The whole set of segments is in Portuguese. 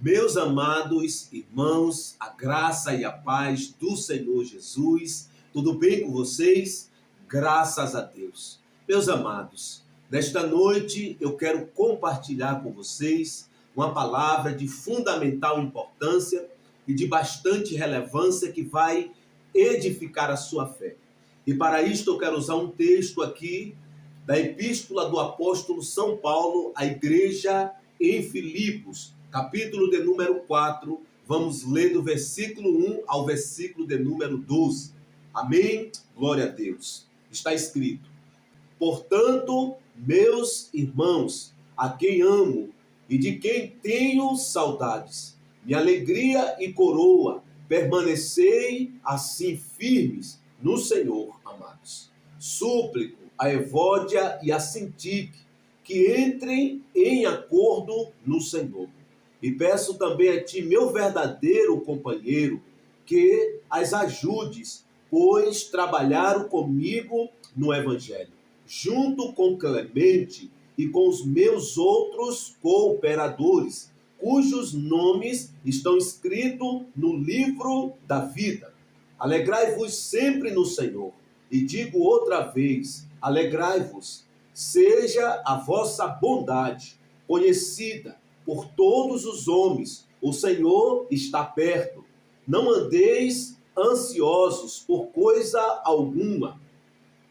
Meus amados irmãos, a graça e a paz do Senhor Jesus, tudo bem com vocês? Graças a Deus. Meus amados, nesta noite eu quero compartilhar com vocês uma palavra de fundamental importância e de bastante relevância que vai edificar a sua fé. E para isto eu quero usar um texto aqui da Epístola do Apóstolo São Paulo à igreja em Filipos, capítulo de número 4, vamos ler do versículo 1 ao versículo de número 12. Amém? Glória a Deus. Está escrito: portanto, meus irmãos, a quem amo e de quem tenho saudades, minha alegria e coroa, permanecei assim firmes no Senhor, amados. Súplico a Evódia e a Sintique que entrem em acordo no Senhor. E peço também a ti, meu verdadeiro companheiro, que as ajudes, pois trabalharam comigo no Evangelho, junto com Clemente e com os meus outros cooperadores, cujos nomes estão escritos no livro da vida. Alegrai-vos sempre no Senhor. E digo outra vez, alegrai-vos. Seja a vossa bondade conhecida por todos os homens. O Senhor está perto. Não andeis ansiosos por coisa alguma.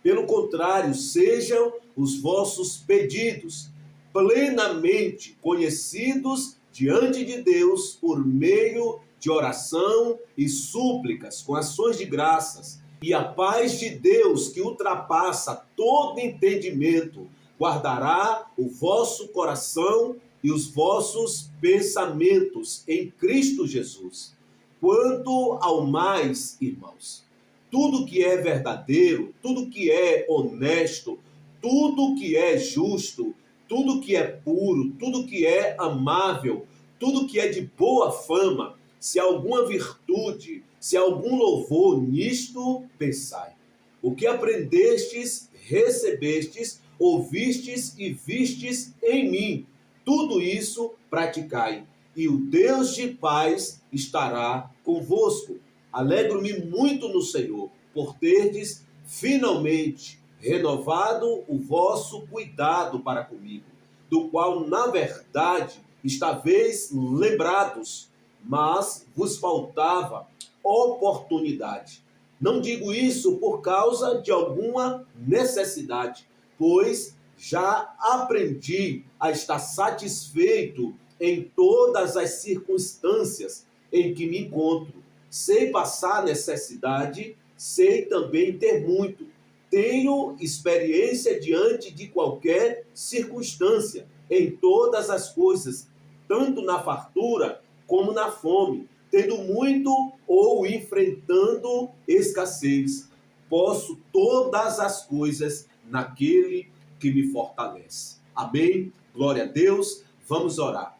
Pelo contrário, sejam os vossos pedidos plenamente conhecidos diante de Deus por meio de oração e súplicas com ações de graças. E a paz de Deus, que ultrapassa todo entendimento, guardará o vosso coração e os vossos pensamentos em Cristo Jesus. Quanto ao mais, irmãos, tudo que é verdadeiro, tudo que é honesto, tudo que é justo, tudo que é puro, tudo que é amável, tudo que é de boa fama, se alguma virtude, se algum louvor, nisto pensai. O que aprendestes, recebestes, ouvistes e vistes em mim, tudo isso praticai, e o Deus de paz estará convosco. Alegro-me muito no Senhor, por terdes finalmente renovado o vosso cuidado para comigo, do qual, na verdade, estáveis lembrados, mas vos faltava oportunidade. Não digo isso por causa de alguma necessidade, pois já aprendi a estar satisfeito em todas as circunstâncias em que me encontro. Sei passar necessidade, sei também ter muito. Tenho experiência diante de qualquer circunstância, em todas as coisas, tanto na fartura como na fome, tendo muito ou enfrentando escassez. Posso todas as coisas naquele que me fortalece. Amém? Glória a Deus. Vamos orar.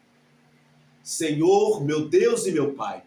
Senhor, meu Deus e meu Pai,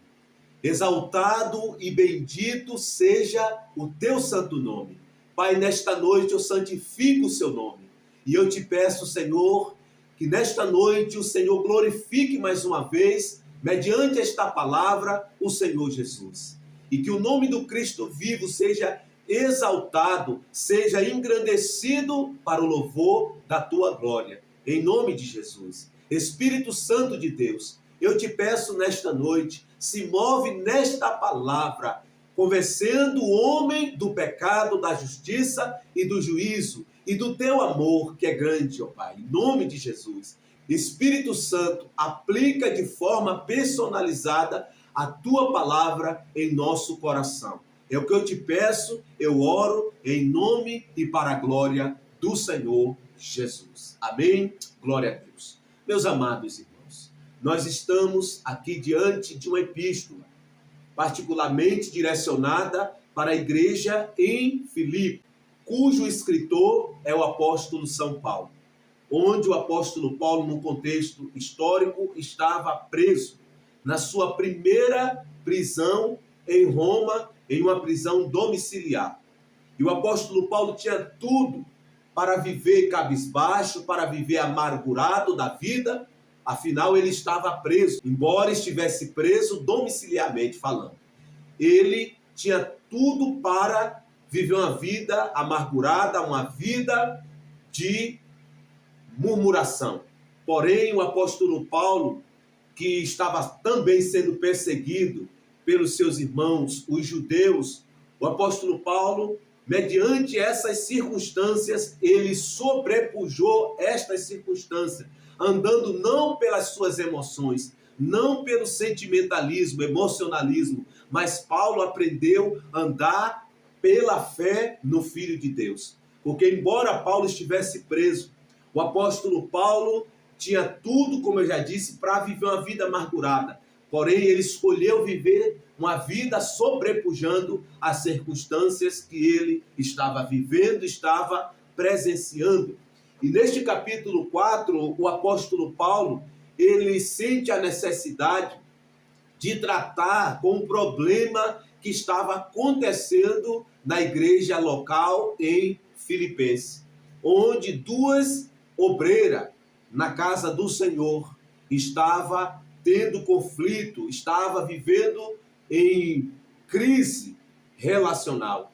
exaltado e bendito seja o teu santo nome. Pai, nesta noite eu santifico o seu nome. E eu te peço, Senhor, que nesta noite o Senhor glorifique mais uma vez, mediante esta palavra, o Senhor Jesus. E que o nome do Cristo vivo seja exaltado, seja engrandecido para o louvor da tua glória. Em nome de Jesus. Espírito Santo de Deus, eu te peço nesta noite, se move nesta palavra, convencendo o homem do pecado, da justiça e do juízo, e do teu amor que é grande, ó Pai, em nome de Jesus. Espírito Santo, aplica de forma personalizada a tua palavra em nosso coração. É o que eu te peço, eu oro em nome e para a glória do Senhor Jesus. Amém? Glória a Deus. Meus amados irmãos, nós estamos aqui diante de uma epístola, particularmente direcionada para a igreja em Filipos, cujo escritor é o apóstolo São Paulo, onde o apóstolo Paulo, no contexto histórico, estava preso na sua primeira prisão em Roma, em uma prisão domiciliar. E o apóstolo Paulo tinha tudo para viver cabisbaixo, para viver amargurado da vida, Afinal, ele estava preso, embora estivesse preso domiciliarmente falando. Ele tinha tudo para viver uma vida amargurada, uma vida de murmuração. Porém, o apóstolo Paulo, que estava também sendo perseguido pelos seus irmãos, os judeus, o apóstolo Paulo, mediante essas circunstâncias, ele sobrepujou estas circunstâncias, andando não pelas suas emoções, não pelo sentimentalismo, emocionalismo, mas Paulo aprendeu a andar pela fé no Filho de Deus. Porque embora Paulo estivesse preso, o apóstolo Paulo tinha tudo, como eu já disse, para viver uma vida amargurada. Porém, ele escolheu viver uma vida sobrepujando as circunstâncias que ele estava vivendo, estava presenciando. E neste capítulo 4, o apóstolo Paulo, ele sente a necessidade de tratar com um problema que estava acontecendo na igreja local em Filipenses, onde duas obreiras na casa do Senhor estava tendo conflito, estava vivendo em crise relacional.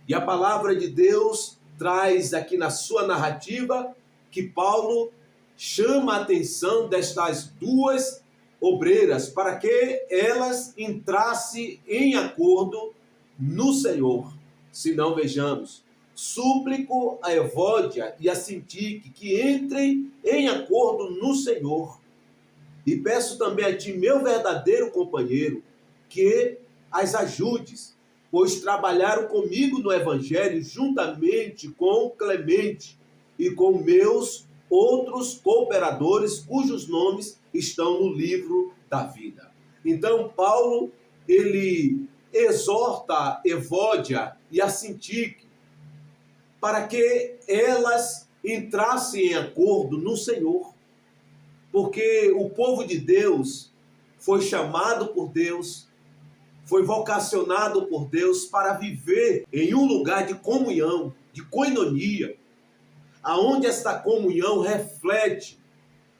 E a palavra de Deus traz aqui na sua narrativa que Paulo chama a atenção destas duas obreiras para que elas entrassem em acordo no Senhor. Se não, vejamos: súplico a Evódia e a Sintique que entrem em acordo no Senhor. E peço também a ti, meu verdadeiro companheiro, que as ajudes, pois trabalharam comigo no Evangelho juntamente com Clemente e com meus outros cooperadores, cujos nomes estão no livro da vida. Então, Paulo, ele exorta Evódia e a Sintique para que elas entrassem em acordo no Senhor, porque o povo de Deus foi chamado por Deus, foi vocacionado por Deus para viver em um lugar de comunhão, de koinonia, aonde esta comunhão reflete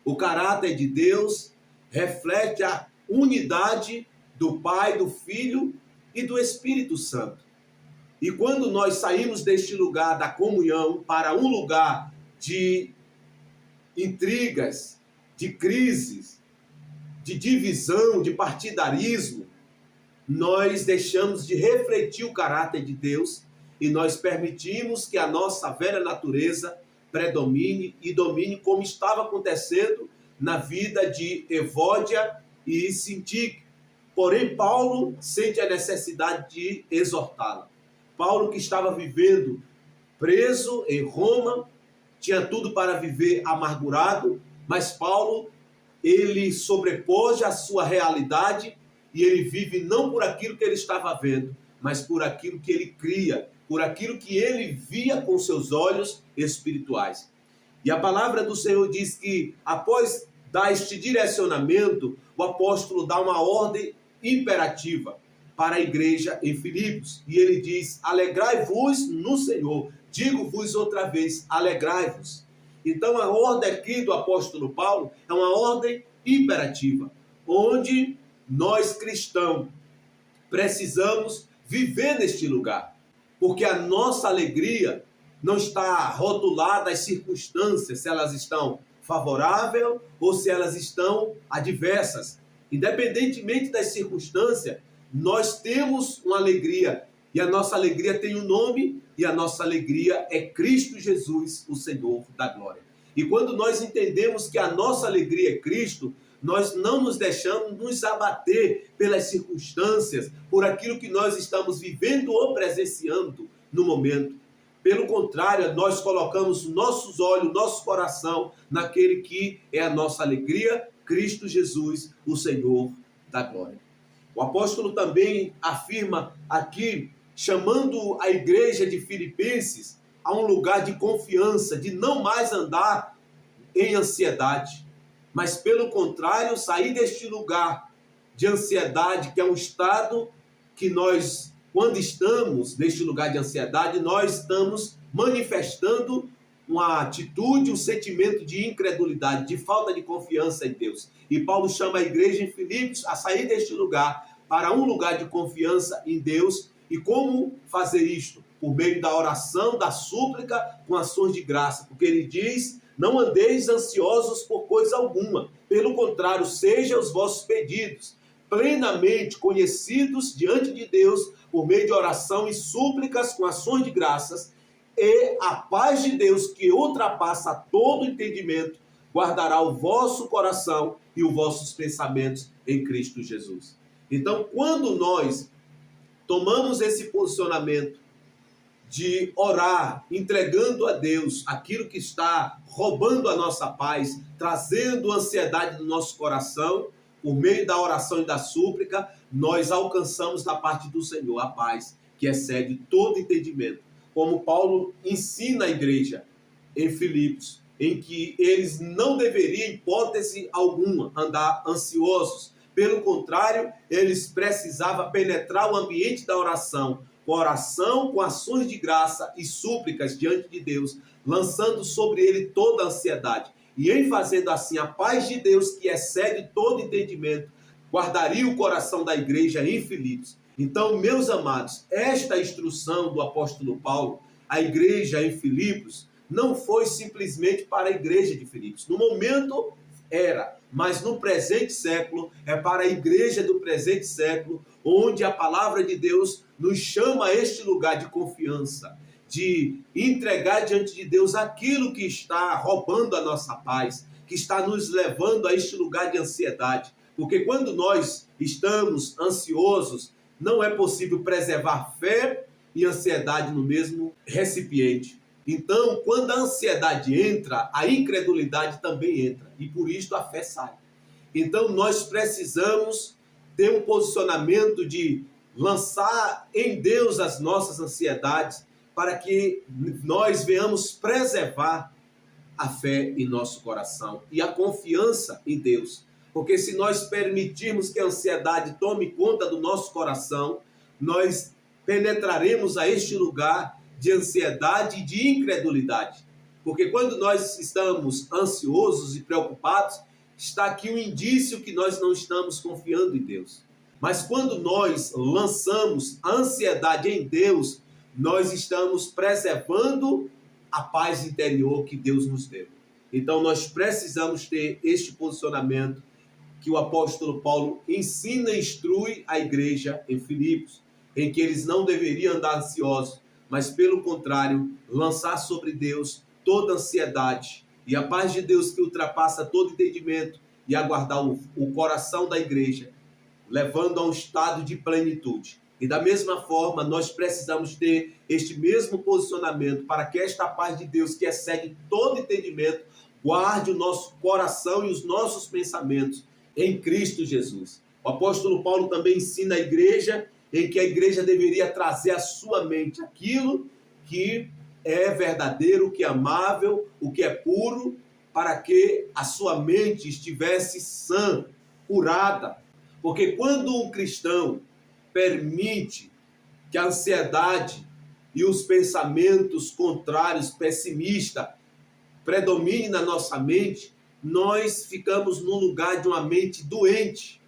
o caráter de Deus, reflete a unidade do Pai, do Filho e do Espírito Santo. E quando nós saímos deste lugar da comunhão para um lugar de intrigas, de crises, de divisão, de partidarismo, nós deixamos de refletir o caráter de Deus e nós permitimos que a nossa velha natureza predomine e domine, como estava acontecendo na vida de Evódia e Sintique. Porém, Paulo sente a necessidade de exortá-la. Paulo, que estava vivendo preso em Roma, tinha tudo para viver amargurado, mas Paulo, ele sobrepôs a sua realidade e ele vive não por aquilo que ele estava vendo, mas por aquilo que ele cria, por aquilo que ele via com seus olhos espirituais. E a palavra do Senhor diz que, após dar este direcionamento, o apóstolo dá uma ordem imperativa para a igreja em Filipos. E ele diz: alegrai-vos no Senhor. Digo-vos outra vez, alegrai-vos. Então a ordem aqui do apóstolo Paulo é uma ordem imperativa, onde nós cristãos precisamos viver neste lugar, porque a nossa alegria não está rotulada às circunstâncias, se elas estão favoráveis ou se elas estão adversas. Independentemente das circunstâncias, nós temos uma alegria, e a nossa alegria tem um nome, e a nossa alegria é Cristo Jesus, o Senhor da glória. E quando nós entendemos que a nossa alegria é Cristo, nós não nos deixamos nos abater pelas circunstâncias, por aquilo que nós estamos vivendo ou presenciando no momento. Pelo contrário, nós colocamos nossos olhos, nosso coração naquele que é a nossa alegria, Cristo Jesus, o Senhor da glória. O apóstolo também afirma aqui, chamando a igreja de Filipenses a um lugar de confiança, de não mais andar em ansiedade, mas pelo contrário, sair deste lugar de ansiedade, que é um estado que nós, quando estamos neste lugar de ansiedade, nós estamos manifestando uma atitude, um sentimento de incredulidade, de falta de confiança em Deus. E Paulo chama a igreja em Filipos a sair deste lugar para um lugar de confiança em Deus. E como fazer isto? Por meio da oração, da súplica, com ações de graça. Porque ele diz: não andeis ansiosos por coisa alguma. Pelo contrário, sejam os vossos pedidos plenamente conhecidos diante de Deus, por meio de oração e súplicas, com ações de graças, e a paz de Deus, que ultrapassa todo entendimento, guardará o vosso coração e os vossos pensamentos em Cristo Jesus. Então, quando nós tomamos esse posicionamento de orar, entregando a Deus aquilo que está roubando a nossa paz, trazendo ansiedade no nosso coração, por meio da oração e da súplica, nós alcançamos da parte do Senhor a paz que excede todo entendimento. Como Paulo ensina a igreja em Filipos, em que eles não deveriam, em hipótese alguma, andar ansiosos. Pelo contrário, eles precisavam penetrar o ambiente da oração, com ações de graça e súplicas diante de Deus, lançando sobre ele toda a ansiedade. E em fazendo assim, a paz de Deus, que excede todo entendimento, guardaria o coração da igreja em Filipos. Então, meus amados, esta instrução do apóstolo Paulo à igreja em Filipos não foi simplesmente para a igreja de Filipos. No momento era, mas no presente século é para a igreja do presente século, onde a palavra de Deus nos chama a este lugar de confiança, de entregar diante de Deus aquilo que está roubando a nossa paz, que está nos levando a este lugar de ansiedade. Porque quando nós estamos ansiosos, não é possível preservar fé e ansiedade no mesmo recipiente. Então, quando a ansiedade entra, a incredulidade também entra. E por isso a fé sai. Então, nós precisamos ter um posicionamento de lançar em Deus as nossas ansiedades, para que nós venhamos preservar a fé em nosso coração e a confiança em Deus. Porque se nós permitirmos que a ansiedade tome conta do nosso coração, nós penetraremos a este lugar de ansiedade e de incredulidade. Porque quando nós estamos ansiosos e preocupados, está aqui um indício que nós não estamos confiando em Deus. Mas quando nós lançamos a ansiedade em Deus, nós estamos preservando a paz interior que Deus nos deu. Então nós precisamos ter este posicionamento que o apóstolo Paulo ensina e instrui a igreja em Filipos, em que eles não deveriam andar ansiosos, mas pelo contrário, lançar sobre Deus toda ansiedade e a paz de Deus que ultrapassa todo entendimento e aguardar o coração da igreja, levando a um estado de plenitude. E da mesma forma, nós precisamos ter este mesmo posicionamento para que esta paz de Deus, que excede todo entendimento, guarde o nosso coração e os nossos pensamentos em Cristo Jesus. O apóstolo Paulo também ensina a igreja em que a igreja deveria trazer à sua mente aquilo que é verdadeiro, o que é amável, o que é puro, para que a sua mente estivesse sã, curada. Porque quando um cristão permite que a ansiedade e os pensamentos contrários, pessimistas, predominem na nossa mente, nós ficamos no lugar de uma mente doente.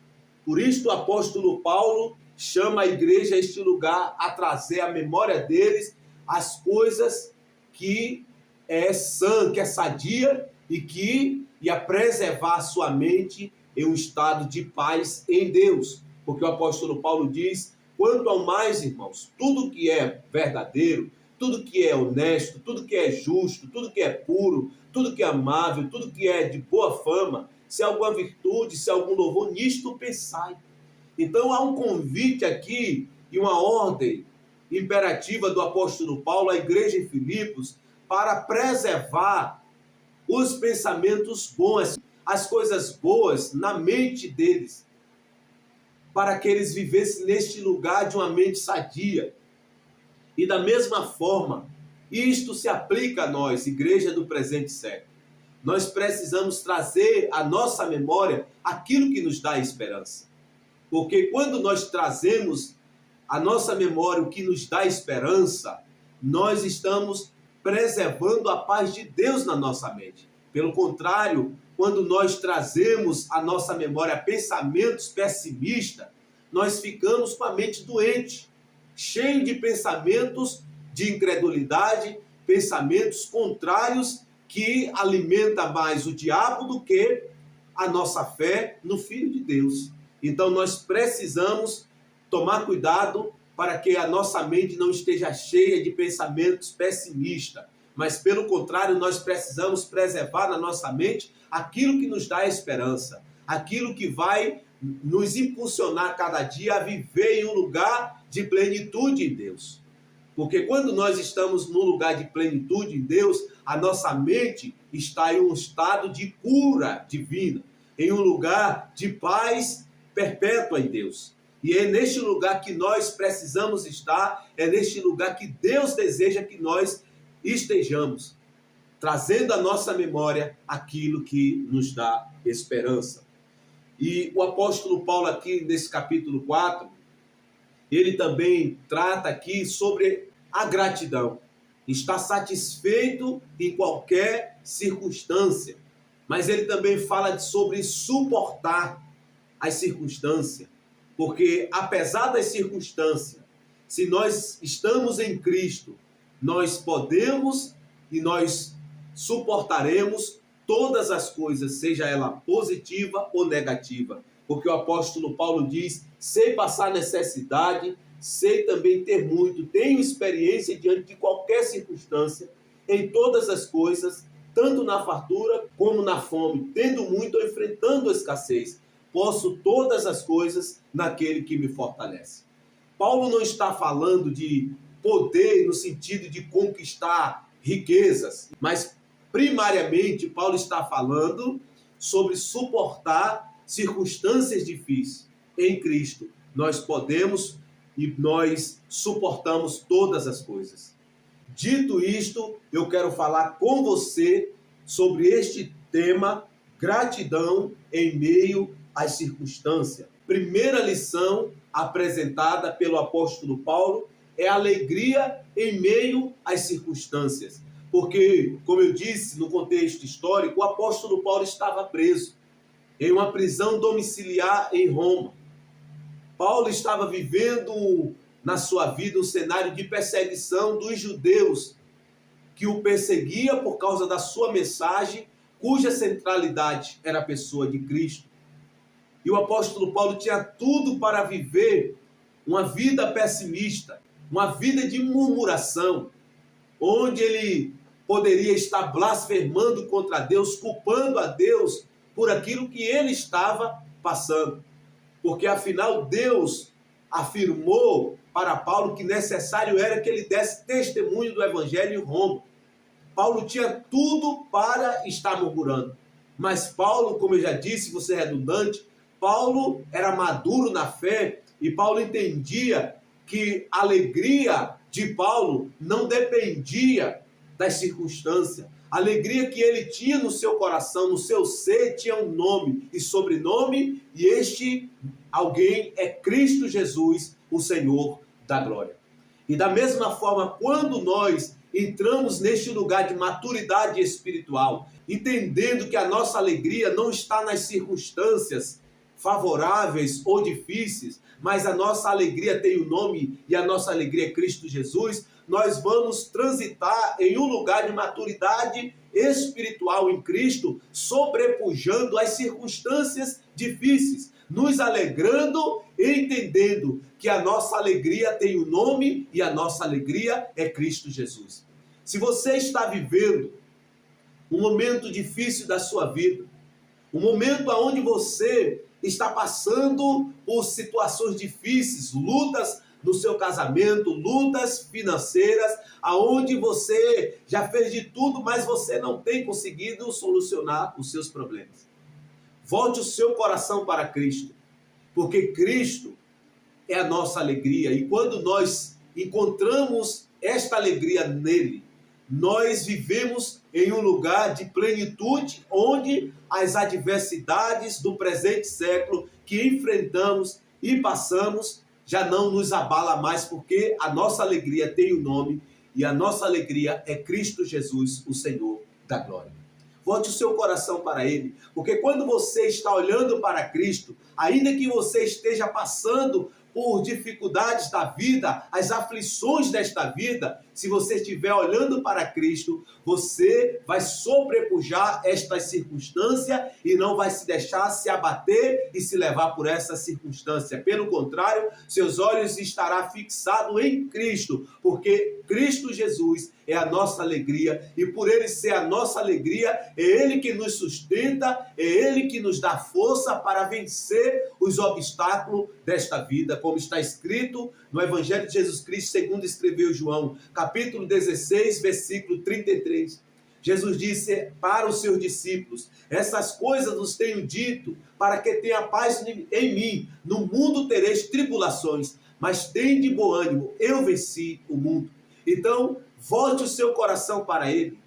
Por isso o apóstolo Paulo chama a igreja a este lugar a trazer à memória deles as coisas que é sã, que é sadia e a preservar a sua mente em um estado de paz em Deus. Porque o apóstolo Paulo diz: quanto ao mais, irmãos, tudo que é verdadeiro, tudo que é honesto, tudo que é justo, tudo que é puro, tudo que é amável, tudo que é de boa fama, se há alguma virtude, se há algum louvor, nisto pensai. Então há um convite aqui e uma ordem imperativa do apóstolo Paulo à igreja em Filipos para preservar os pensamentos bons, as coisas boas na mente deles, para que eles vivessem neste lugar de uma mente sadia. E da mesma forma, isto se aplica a nós, igreja do presente século. Nós precisamos trazer à nossa memória aquilo que nos dá esperança. Porque quando nós trazemos à nossa memória o que nos dá esperança, nós estamos preservando a paz de Deus na nossa mente. Pelo contrário, quando nós trazemos à nossa memória pensamentos pessimistas, nós ficamos com a mente doente, cheio de pensamentos de incredulidade, pensamentos contrários que alimenta mais o diabo do que a nossa fé no Filho de Deus. Então nós precisamos tomar cuidado para que a nossa mente não esteja cheia de pensamentos pessimistas, mas pelo contrário, nós precisamos preservar na nossa mente aquilo que nos dá esperança, aquilo que vai nos impulsionar cada dia a viver em um lugar de plenitude em Deus. Porque quando nós estamos num lugar de plenitude em Deus, a nossa mente está em um estado de cura divina, em um lugar de paz perpétua em Deus. E é neste lugar que nós precisamos estar, é neste lugar que Deus deseja que nós estejamos, trazendo à nossa memória aquilo que nos dá esperança. E o apóstolo Paulo aqui nesse capítulo 4, ele também trata aqui sobre a gratidão. Está satisfeito em qualquer circunstância. Mas ele também fala sobre suportar as circunstâncias. Porque apesar das circunstâncias, se nós estamos em Cristo, nós podemos e nós suportaremos todas as coisas, seja ela positiva ou negativa. Porque o apóstolo Paulo diz: sei passar necessidade, sei também ter muito, tenho experiência diante de qualquer circunstância, em todas as coisas, tanto na fartura como na fome, tendo muito ou enfrentando a escassez. Posso todas as coisas naquele que me fortalece. Paulo não está falando de poder no sentido de conquistar riquezas, mas primariamente Paulo está falando sobre suportar circunstâncias difíceis. Em Cristo nós podemos e nós suportamos todas as coisas. Dito isto, eu quero falar com você sobre este tema, gratidão em meio às circunstâncias. Primeira lição apresentada pelo apóstolo Paulo é alegria em meio às circunstâncias. Porque, como eu disse no contexto histórico, o apóstolo Paulo estava preso em uma prisão domiciliar em Roma. Paulo estava vivendo na sua vida um cenário de perseguição dos judeus, que o perseguia por causa da sua mensagem, cuja centralidade era a pessoa de Cristo. E o apóstolo Paulo tinha tudo para viver uma vida pessimista, uma vida de murmuração, onde ele poderia estar blasfemando contra Deus, culpando a Deus por aquilo que ele estava passando. Porque afinal Deus afirmou para Paulo que necessário era que ele desse testemunho do evangelho em Roma. Paulo tinha tudo para estar murmurando. Mas Paulo, como eu já disse, vou ser redundante, Paulo era maduro na fé e Paulo entendia que a alegria de Paulo não dependia das circunstâncias. A alegria que ele tinha no seu coração, no seu ser, tinha um nome e sobrenome, e este alguém é Cristo Jesus, o Senhor da glória. E da mesma forma, quando nós entramos neste lugar de maturidade espiritual, entendendo que a nossa alegria não está nas circunstâncias favoráveis ou difíceis, mas a nossa alegria tem o nome e a nossa alegria é Cristo Jesus, nós vamos transitar em um lugar de maturidade espiritual em Cristo, sobrepujando as circunstâncias difíceis, nos alegrando e entendendo que a nossa alegria tem o nome e a nossa alegria é Cristo Jesus. Se você está vivendo um momento difícil da sua vida, um momento onde você está passando por situações difíceis, lutas no seu casamento, lutas financeiras, aonde você já fez de tudo, mas você não tem conseguido solucionar os seus problemas. Volte o seu coração para Cristo, porque Cristo é a nossa alegria, e quando nós encontramos esta alegria nele, nós vivemos em um lugar de plenitude, onde as adversidades do presente século que enfrentamos e passamos já não nos abala mais, porque a nossa alegria tem o nome e a nossa alegria é Cristo Jesus, o Senhor da glória. Volte o seu coração para Ele, porque quando você está olhando para Cristo, ainda que você esteja passando por dificuldades da vida, as aflições desta vida, se você estiver olhando para Cristo, você vai sobrepujar estas circunstâncias e não vai se deixar se abater e se levar por essa circunstância. Pelo contrário, seus olhos estarão fixados em Cristo, porque Cristo Jesus é a nossa alegria, e por Ele ser a nossa alegria, é Ele que nos sustenta, é Ele que nos dá força para vencer os obstáculos desta vida, como está escrito no Evangelho de Jesus Cristo, segundo escreveu João, capítulo 16, versículo 33. Jesus disse para os seus discípulos: essas coisas vos tenho dito, para que tenha paz em mim. No mundo tereis tribulações, mas tende bom ânimo, eu venci o mundo. Então, volte o seu coração para Ele.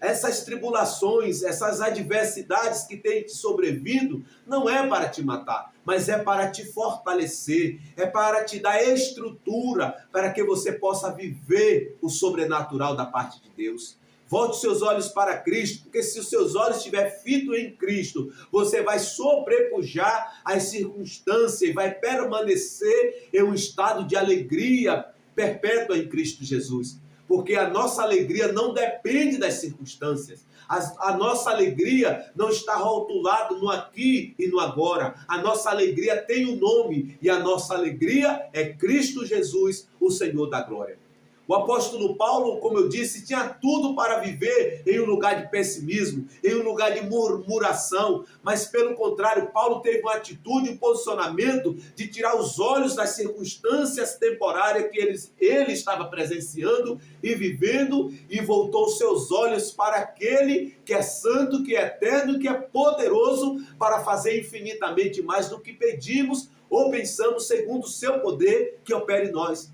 Essas tribulações, essas adversidades que têm te sobrevindo, não é para te matar, mas é para te fortalecer, é para te dar estrutura, para que você possa viver o sobrenatural da parte de Deus. Volte os seus olhos para Cristo, porque se os seus olhos estiverem fitos em Cristo, você vai sobrepujar as circunstâncias e vai permanecer em um estado de alegria perpétua em Cristo Jesus. Porque a nossa alegria não depende das circunstâncias. A nossa alegria não está rotulada no aqui e no agora. A nossa alegria tem um nome, e a nossa alegria é Cristo Jesus, o Senhor da glória. O apóstolo Paulo, como eu disse, tinha tudo para viver em um lugar de pessimismo, em um lugar de murmuração, mas pelo contrário, Paulo teve uma atitude, um posicionamento de tirar os olhos das circunstâncias temporárias que ele estava presenciando e vivendo, e voltou seus olhos para aquele que é santo, que é eterno, que é poderoso para fazer infinitamente mais do que pedimos ou pensamos, segundo o seu poder que opera em nós.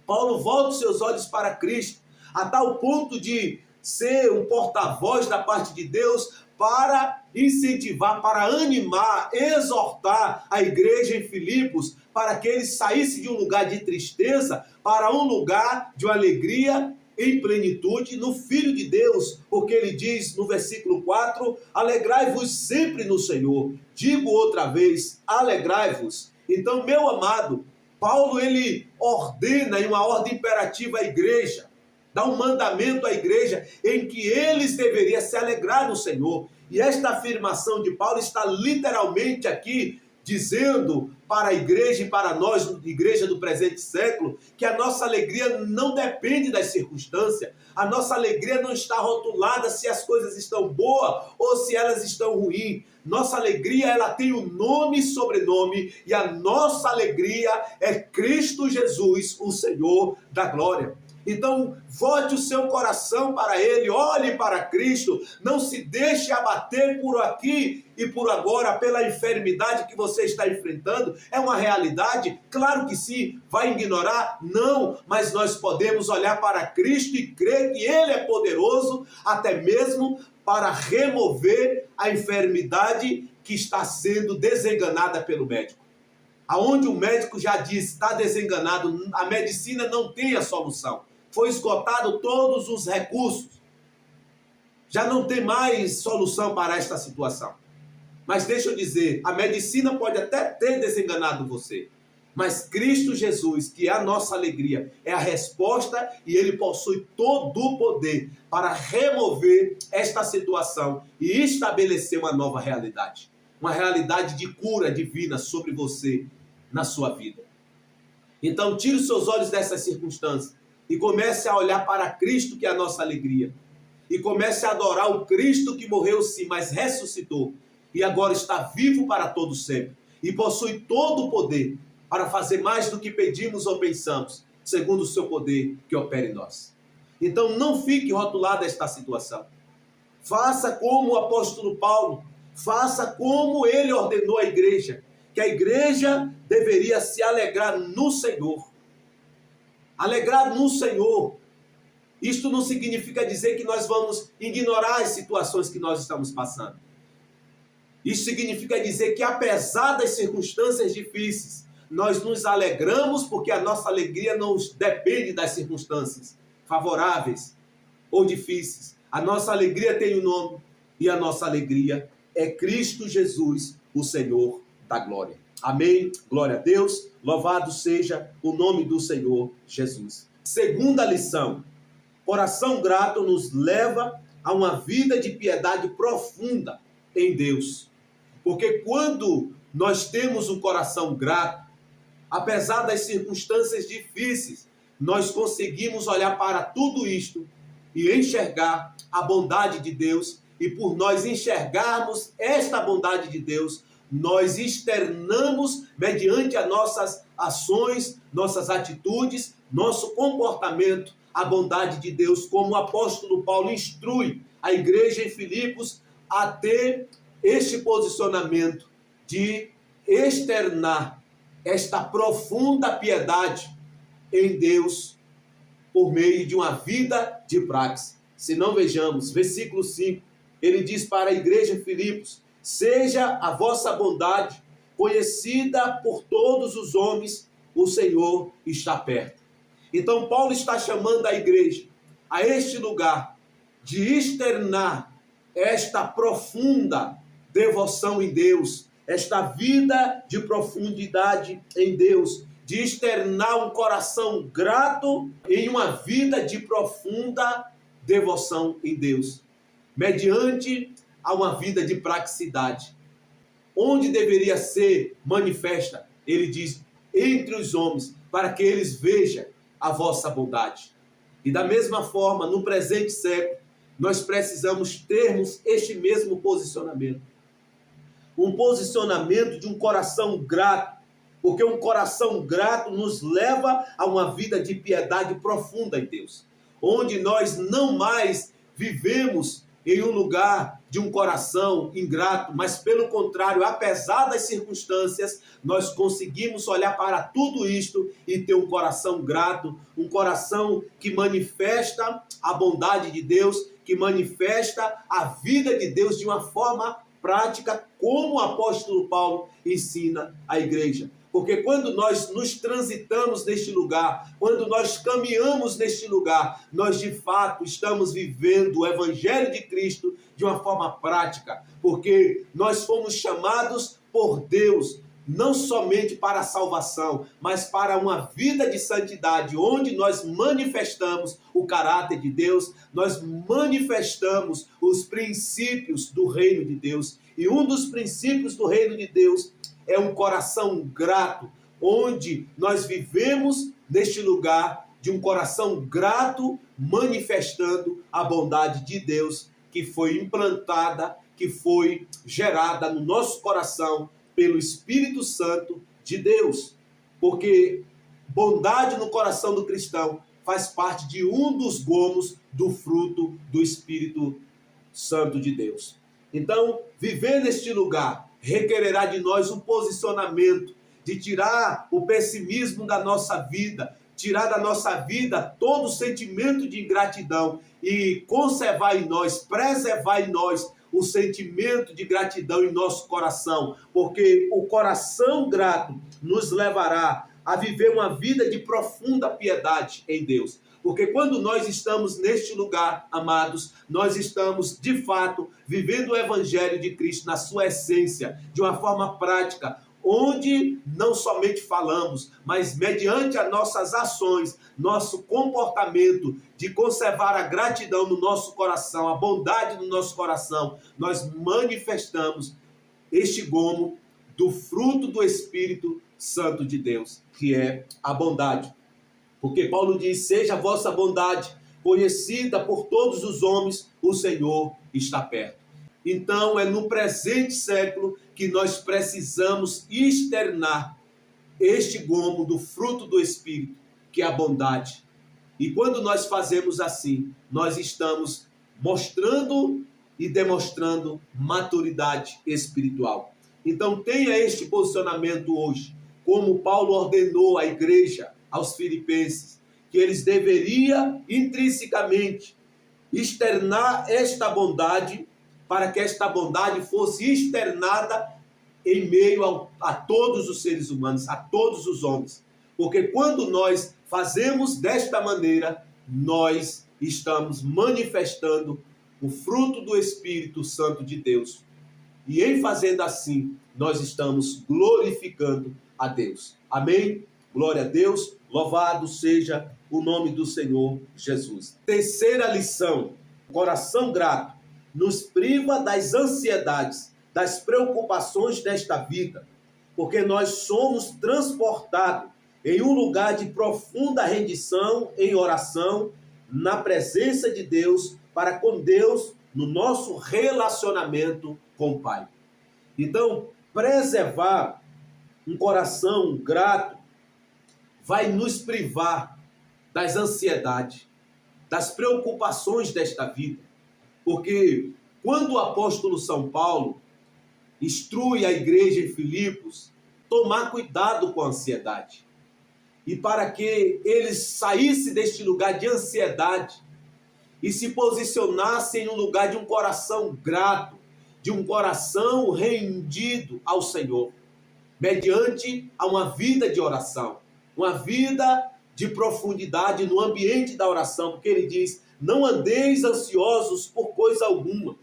Paulo volta os seus olhos para Cristo, a tal ponto de ser um porta-voz da parte de Deus para incentivar, para animar, exortar a igreja em Filipos, para que eles saíssem de um lugar de tristeza para um lugar de uma alegria em plenitude no Filho de Deus, porque ele diz no versículo 4, alegrai-vos sempre no Senhor. Digo outra vez, alegrai-vos. Então, meu amado, Paulo, ele ordena em uma ordem imperativa à igreja, dá um mandamento à igreja em que eles deveriam se alegrar no Senhor. E esta afirmação de Paulo está literalmente aqui dizendo para a igreja e para nós, igreja do presente século, que a nossa alegria não depende das circunstâncias. A nossa alegria não está rotulada se as coisas estão boas ou se elas estão ruins. Nossa alegria, ela tem um nome e sobrenome, e a nossa alegria é Cristo Jesus, o Senhor da glória. Então, volte o seu coração para Ele, olhe para Cristo, não se deixe abater por aqui e por agora, pela enfermidade que você está enfrentando. É uma realidade? Claro que sim. Vai ignorar? Não, mas nós podemos olhar para Cristo e crer que Ele é poderoso, até mesmo para remover a enfermidade que está sendo desenganada pelo médico. Aonde o médico já disse, está desenganado, a medicina não tem a solução. Foi esgotado todos os recursos. Já não tem mais solução para esta situação. Mas deixa eu dizer, a medicina pode até ter desenganado você, mas Cristo Jesus, que é a nossa alegria, é a resposta, e Ele possui todo o poder para remover esta situação e estabelecer uma nova realidade. Uma realidade de cura divina sobre você, na sua vida. Então, tire os seus olhos dessas circunstâncias e comece a olhar para Cristo, que é a nossa alegria. E comece a adorar o Cristo que morreu sim, mas ressuscitou. E agora está vivo para todo sempre. E possui todo o poder para fazer mais do que pedimos ou pensamos, segundo o seu poder que opera em nós. Então não fique rotulado a esta situação. Faça como o apóstolo Paulo, faça como ele ordenou à igreja, que a igreja deveria se alegrar no Senhor. Alegrar no Senhor. Isto não significa dizer que nós vamos ignorar as situações que nós estamos passando. Isso significa dizer que, apesar das circunstâncias difíceis, nós nos alegramos, porque a nossa alegria não depende das circunstâncias favoráveis ou difíceis. A nossa alegria tem um nome e a nossa alegria é Cristo Jesus, o Senhor da glória. Amém? Glória a Deus. Louvado seja o nome do Senhor Jesus. Segunda lição. Coração grato nos leva a uma vida de piedade profunda em Deus. Porque quando nós temos um coração grato, apesar das circunstâncias difíceis, nós conseguimos olhar para tudo isto e enxergar a bondade de Deus. E por nós enxergarmos esta bondade de Deus, nós externamos, mediante as nossas ações, nossas atitudes, nosso comportamento, a bondade de Deus, como o apóstolo Paulo instrui a igreja em Filipos a ter este posicionamento de externar esta profunda piedade em Deus por meio de uma vida de prática. Se não vejamos, versículo 5, ele diz para a igreja em Filipos: seja a vossa bondade conhecida por todos os homens, o Senhor está perto. Então Paulo está chamando a igreja a este lugar de externar esta profunda devoção em Deus, esta vida de profundidade em Deus, de externar um coração grato em uma vida de profunda devoção em Deus, mediante a uma vida de praticidade. Onde deveria ser manifesta, ele diz, entre os homens, para que eles vejam a vossa bondade. E da mesma forma, no presente século, nós precisamos termos este mesmo posicionamento. Um posicionamento de um coração grato, porque um coração grato nos leva a uma vida de piedade profunda em Deus, onde nós não mais vivemos em um lugar de um coração ingrato, mas pelo contrário, apesar das circunstâncias, nós conseguimos olhar para tudo isto e ter um coração grato, um coração que manifesta a bondade de Deus, que manifesta a vida de Deus de uma forma prática, como o apóstolo Paulo ensina à igreja. Porque quando nós nos transitamos neste lugar, quando nós caminhamos neste lugar, nós de fato estamos vivendo o Evangelho de Cristo de uma forma prática. Porque nós fomos chamados por Deus, não somente para a salvação, mas para uma vida de santidade, onde nós manifestamos o caráter de Deus, nós manifestamos os princípios do reino de Deus. E um dos princípios do reino de Deus é um coração grato, onde nós vivemos neste lugar de um coração grato, manifestando a bondade de Deus que foi implantada, que foi gerada no nosso coração pelo Espírito Santo de Deus. Porque bondade no coração do cristão faz parte de um dos gomos do fruto do Espírito Santo de Deus. Então, viver neste lugar requererá de nós um posicionamento de tirar o pessimismo da nossa vida, tirar da nossa vida todo o sentimento de ingratidão e conservar em nós, preservar em nós o sentimento de gratidão em nosso coração, porque o coração grato nos levará a viver uma vida de profunda piedade em Deus. Porque quando nós estamos neste lugar, amados, nós estamos, de fato, vivendo o Evangelho de Cristo na sua essência, de uma forma prática, onde não somente falamos, mas mediante as nossas ações, nosso comportamento de conservar a gratidão no nosso coração, a bondade no nosso coração, nós manifestamos este gomo do fruto do Espírito Santo de Deus, que é a bondade. Porque Paulo diz, seja a vossa bondade conhecida por todos os homens, o Senhor está perto. Então é no presente século que nós precisamos externar este gomo do fruto do Espírito, que é a bondade. E quando nós fazemos assim, nós estamos mostrando e demonstrando maturidade espiritual. Então tenha este posicionamento hoje, como Paulo ordenou à igreja, aos filipenses, que eles deveriam intrinsecamente externar esta bondade, para que esta bondade fosse externada em meio a todos os seres humanos, a todos os homens. Porque quando nós fazemos desta maneira, nós estamos manifestando o fruto do Espírito Santo de Deus. E em fazendo assim, nós estamos glorificando a Deus. Amém? Glória a Deus, louvado seja o nome do Senhor Jesus. Terceira lição: coração grato nos priva das ansiedades, das preocupações desta vida, porque nós somos transportados em um lugar de profunda rendição em oração, na presença de Deus, para com Deus, no nosso relacionamento com o Pai. Então, preservar um coração grato vai nos privar das ansiedades, das preocupações desta vida. Porque quando o apóstolo São Paulo instrui a igreja em Filipos, tomar cuidado com a ansiedade. E para que eles saíssem deste lugar de ansiedade e se posicionassem no lugar de um coração grato, de um coração rendido ao Senhor, mediante a uma vida de oração, uma vida de profundidade no ambiente da oração, porque ele diz: não andeis ansiosos por coisa alguma,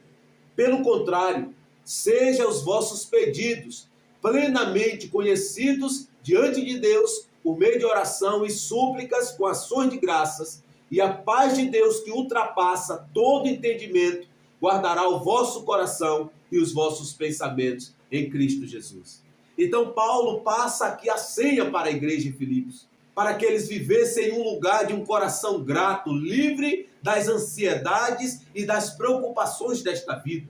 pelo contrário, sejam os vossos pedidos plenamente conhecidos diante de Deus, por meio de oração e súplicas com ações de graças, e a paz de Deus, que ultrapassa todo entendimento, guardará o vosso coração e os vossos pensamentos em Cristo Jesus. Então Paulo passa aqui a senha para a igreja de Filipos, para que eles vivessem em um lugar de um coração grato, livre das ansiedades e das preocupações desta vida.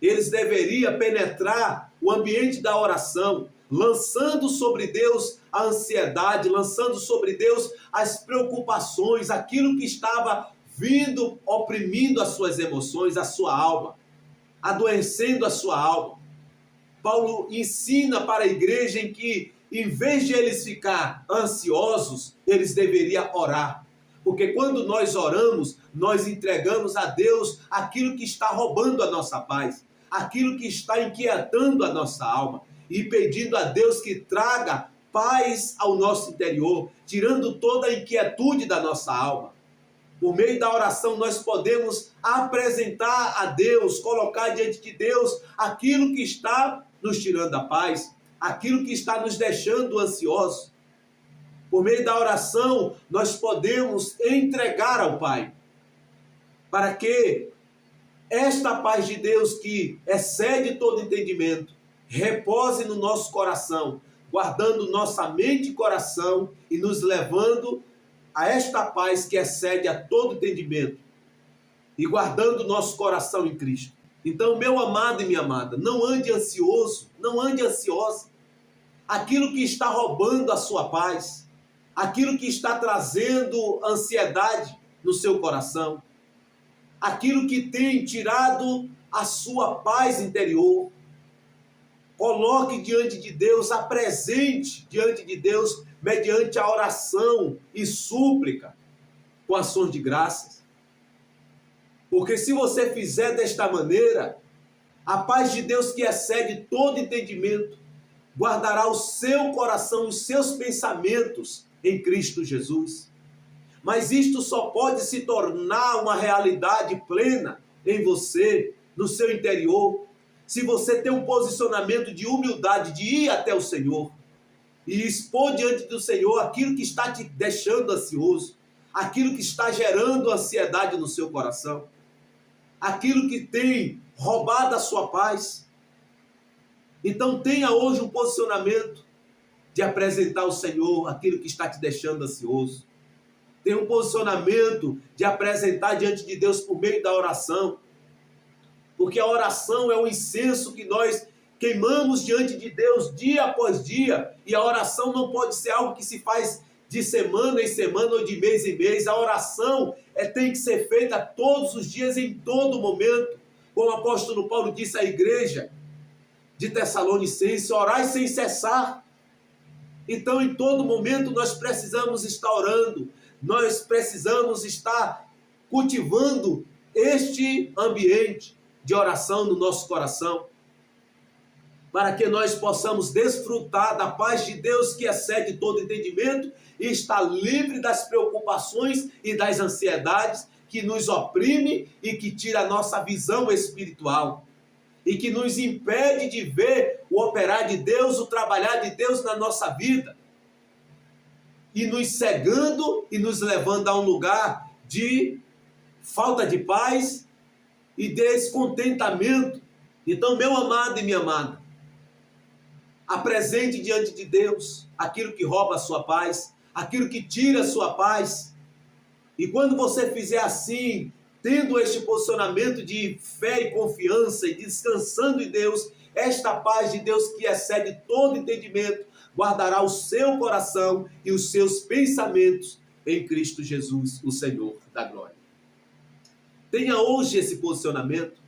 Eles deveriam penetrar o ambiente da oração, lançando sobre Deus a ansiedade, lançando sobre Deus as preocupações, aquilo que estava vindo, oprimindo as suas emoções, a sua alma, adoecendo a sua alma. Paulo ensina para a igreja em que, em vez de eles ficar ansiosos, eles deveriam orar. Porque quando nós oramos, nós entregamos a Deus aquilo que está roubando a nossa paz, aquilo que está inquietando a nossa alma, e pedindo a Deus que traga paz ao nosso interior, tirando toda a inquietude da nossa alma. Por meio da oração, nós podemos apresentar a Deus, colocar diante de Deus aquilo que está nos tirando a paz, aquilo que está nos deixando ansiosos. Por meio da oração, nós podemos entregar ao Pai, para que esta paz de Deus, que excede todo entendimento, repose no nosso coração, guardando nossa mente e coração e nos levando a esta paz que excede a todo entendimento e guardando nosso coração em Cristo. Então, meu amado e minha amada, não ande ansioso, não ande ansiosa. Aquilo que está roubando a sua paz, aquilo que está trazendo ansiedade no seu coração, aquilo que tem tirado a sua paz interior, coloque diante de Deus, apresente diante de Deus, mediante a oração e súplica, com ações de graças. Porque se você fizer desta maneira, a paz de Deus, que excede todo entendimento, guardará o seu coração, os seus pensamentos em Cristo Jesus. Mas isto só pode se tornar uma realidade plena em você, no seu interior, se você tem um posicionamento de humildade, de ir até o Senhor e expor diante do Senhor aquilo que está te deixando ansioso, aquilo que está gerando ansiedade no seu coração, aquilo que tem roubado a sua paz. Então tenha hoje um posicionamento de apresentar ao Senhor aquilo que está te deixando ansioso. Tenha um posicionamento de apresentar diante de Deus por meio da oração. Porque a oração é o incenso que nós queimamos diante de Deus dia após dia. E a oração não pode ser algo que se faz de semana em semana ou de mês em mês. A oração tem que ser feita todos os dias, em todo momento. Como o apóstolo Paulo disse à igreja de Tessalonicenses: orai sem cessar. Então, em todo momento, nós precisamos estar orando. Nós precisamos estar cultivando este ambiente de oração no nosso coração. para que nós possamos desfrutar da paz de Deus que excede todo entendimento e estar livre das preocupações e das ansiedades que nos oprime e que tira a nossa visão espiritual e que nos impede de ver o operar de Deus, o trabalhar de Deus na nossa vida e nos cegando e nos levando a um lugar de falta de paz e descontentamento. Então, meu amado e minha amada, apresente diante de Deus aquilo que rouba a sua paz, aquilo que tira a sua paz. E quando você fizer assim, tendo este posicionamento de fé e confiança e descansando em Deus, esta paz de Deus que excede todo entendimento, guardará o seu coração e os seus pensamentos em Cristo Jesus, o Senhor da glória. Tenha hoje esse posicionamento,